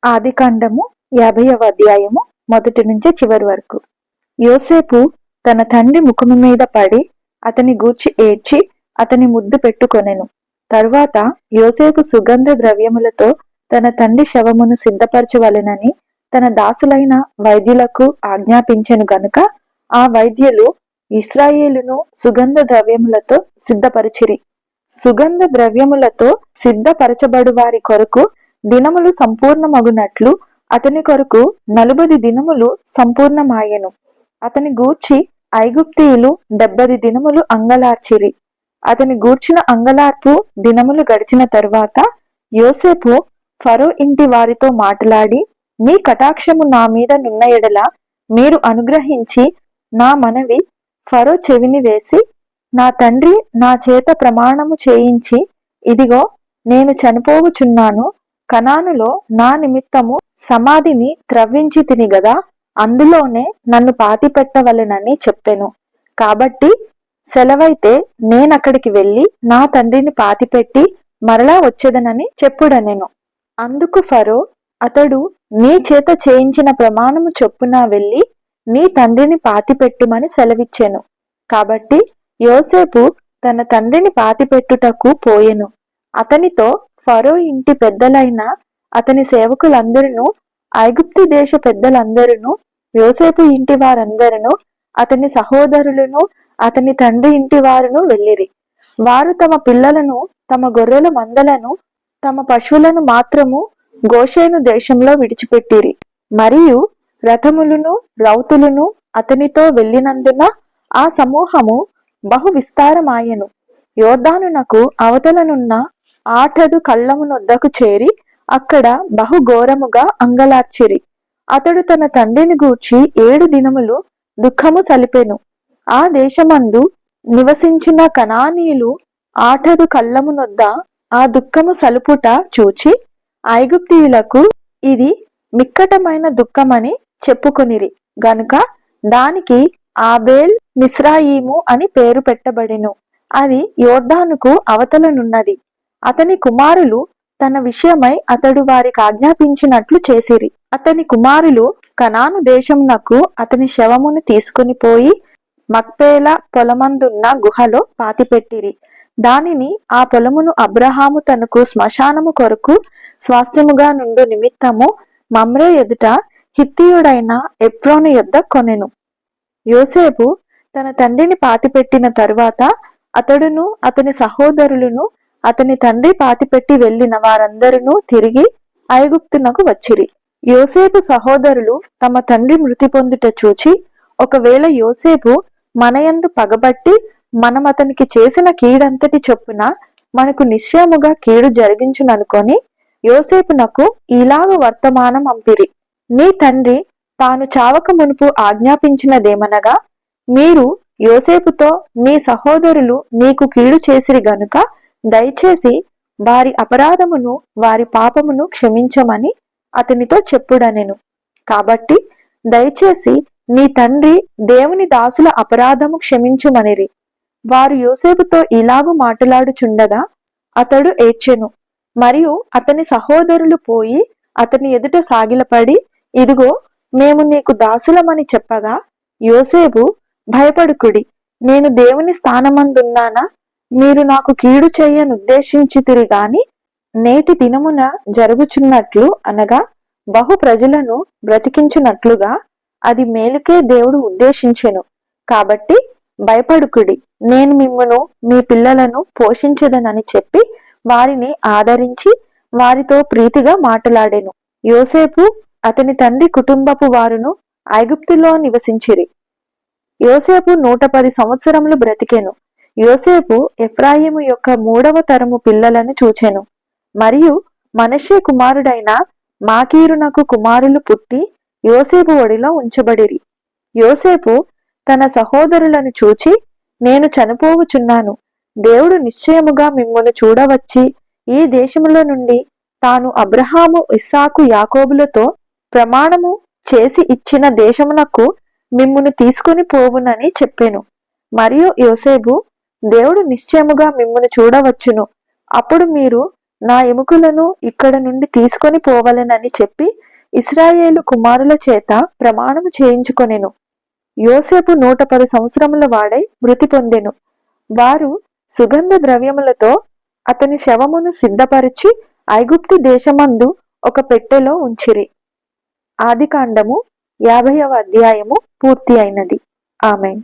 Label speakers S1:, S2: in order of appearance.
S1: ఆదికాండము 50వ అధ్యాయము మొదటి నుంచి చివరి వరకు. యోసేపు తన తండ్రి ముఖము మీద పడి అతని గూర్చి ఏడ్చి అతని ముద్దు పెట్టుకొనెను. తరువాత యోసేపు సుగంధ ద్రవ్యములతో తన తండ్రి శవమును సిద్ధపరచవలెనని తన దాసులైన వైద్యులకు ఆజ్ఞాపించెను గనుక ఆ వైద్యులు ఇశ్రాయేలును సుగంధ ద్రవ్యములతో సిద్ధపరిచిరి. సుగంధ ద్రవ్యములతో సిద్ధపరచబడు వారి కొరకు దినములు సంపూర్ణమగునట్లు అతని కొరకు 40 దినములు సంపూర్ణమాయెను. అతని గూర్చి ఐగుప్తీయులు 70 దినములు అంగలార్చిరి. అతని గూర్చిన అంగలార్పు దినములు గడిచిన తరువాత యోసేపు ఫరో ఇంటి వారితో మాట్లాడి, మీ కటాక్షము నా మీద నున్న ఎడల మీరు అనుగ్రహించి నా మనవి ఫరో చెవిని వేసి, నా తండ్రి నా చేత ప్రమాణము చేయించి, ఇదిగో నేను చనిపోవుచున్నాను, కనానులో నా నిమిత్తము సమాధిని త్రవ్వించి తిని గదా, అందులోనే నన్ను పాతిపెట్టవలెనని చెప్పెను. కాబట్టి సెలవైతే నేనక్కడికి వెళ్ళి నా తండ్రిని పాతిపెట్టి మరలా వచ్చేదనని చెప్పుడనెను. అందుకు ఫరో, అతడు నీ చేత చేయించిన ప్రమాణము చొప్పున వెళ్ళి నీ తండ్రిని పాతిపెట్టుమని సెలవిచ్చెను. కాబట్టి యోసేపు తన తండ్రిని పాతిపెట్టుటకు పోయెను. అతనితో ఫరో ఇంటి పెద్దలైన అతని సేవకులందరూ, ఐగుప్తు దేశ పెద్దలందరూ, యోసేపు ఇంటి వారందరూ, అతని సహోదరులను, అతని తండ్రి ఇంటి వారును వెళ్ళిరి. వారు తమ పిల్లలను, తమ గొర్రెల మందలను, తమ పశువులను మాత్రము గోషేను దేశంలో విడిచిపెట్టిరి. మరియు రథములను రౌతులను అతనితో వెళ్ళినందున ఆ సమూహము బహు విస్తారమాయెను. యోర్దానునకు అవతలనున్న ఆటదు కళ్ళమునొద్దకు చేరి అక్కడ బహు ఘోరముగా అంగలార్చిరి. అతడు తన తండ్రిని గూర్చి 7 దినములు దుఃఖము సలిపెను. ఆ దేశమందు నివసించిన కనానీయులు ఆటదు కళ్ళమునొద్ద ఆ దుఃఖము సలుపుట చూచి ఐగుప్తీయులకు ఇది మిక్కటమైన దుఃఖమని చెప్పుకొనిరి గనుక దానికి ఆబేల్ మిస్రాయిము అని పేరు పెట్టబడెను. అది యోర్దానుకు అవతలనున్నది. అతని కుమారులు తన విషయమై అతడు వారికి ఆజ్ఞాపించినట్లు చేసిరి. అతని కుమారులు కనాను దేశమునకు అతని శవమును తీసుకుని పోయి మక్పేల పొలమందున్న గుహలో పాతిపెట్టిరి. దానిని ఆ పొలమును అబ్రహాము తనకు శ్మశానము కొరకు స్వాస్థ్యముగా నుండు నిమిత్తము మమ్రే ఎదుట హిత్తీయుడైన ఎఫ్రోను యొద్ద కొనెను. యోసేపు తన తండ్రిని పాతిపెట్టిన తరువాత అతడును అతని సహోదరులను అతని తండ్రి పాతిపెట్టి వెళ్లిన వారందరూ తిరిగి ఐగుప్తునకు వచ్చిరి. యోసేపు సహోదరులు తమ తండ్రి మృతి పొందుట చూచి, ఒకవేళ యోసేపు మనయందు పగబట్టి మనం అతనికి చేసిన కీడంతటి చొప్పున మనకు నిశ్చయముగా కీడు జరిగించుననుకొని యోసేపునకు ఇలాగ వర్తమానం పంపిరి. నీ తండ్రి తాను చావక మునుపు ఆజ్ఞాపించినదేమనగా, మీరు యోసేపుతో నీ సహోదరులు నీకు కీడు చేసిరి గనుక దయచేసి వారి అపరాధమును వారి పాపమును క్షమించమని అతనితో చెప్పుడనెను. కాబట్టి దయచేసి నీ తండ్రి దేవుని దాసుల అపరాధము క్షమించుమనిరి. వారు యోసేపుతో ఇలాగు మాట్లాడుచుండగా అతడు ఏడ్చెను. మరియు అతని సహోదరులు పోయి అతని ఎదుట సాగిలపడి, ఇదిగో మేము నీకు దాసులమని చెప్పగా యోసేపు, భయపడుకుడి, నేను దేవుని స్థానమందున్నానా? మీరు నాకు కీడు చేయనుద్దేశించితిరి గాని నేటి దినమున జరుగుచున్నట్లు అనగా బహు ప్రజలను బ్రతికించున్నట్లుగా అది మేలుకే దేవుడు ఉద్దేశించెను. కాబట్టి భయపడుకుడి, నేను మిమ్మును మీ పిల్లలను పోషించదనని చెప్పి వారిని ఆదరించి వారితో ప్రీతిగా మాట్లాడెను. యోసేపు అతని తండ్రి కుటుంబపు వారును ఐగుప్తులో నివసించిరి. యోసేపు 110 సంవత్సరములు బ్రతికెను. యోసేపు ఎఫ్రాయిము యొక్క 3వ తరము పిల్లలను చూచెను. మరియు మనష్షే కుమారుడైన మాకీరునకు కుమారులు పుట్టి యోసేపు ఒడిలో ఉంచబడిరి. యోసేపు తన సహోదరులను చూచి, నేను చనిపోవుచున్నాను, దేవుడు నిశ్చయముగా మిమ్మును చూడవచ్చి ఈ దేశములో నుండి తాను అబ్రహాము ఇస్సాకు యాకోబులతో ప్రమాణము చేసి ఇచ్చిన దేశమునకు మిమ్మును తీసుకుని పోవునని చెప్పెను. మరియు యోసేపు, దేవుడు నిశ్చయముగా మిమ్మును చూడవచ్చును, అప్పుడు మీరు నా ఎముకలను ఇక్కడ నుండి తీసుకొని పోవలెనని చెప్పి ఇశ్రాయేలు కుమారుల చేత ప్రమాణము చేయించుకొనెను. యోసేపు 110 సంవత్సరముల వాడై మృతి పొందెను. వారు సుగంధ ద్రవ్యములతో అతని శవమును సిద్ధపరిచి ఐగుప్తు దేశమందు ఒక పెట్టెలో ఉంచిరి. ఆదికాండము 50వ అధ్యాయము పూర్తి అయినది. ఆమేన్.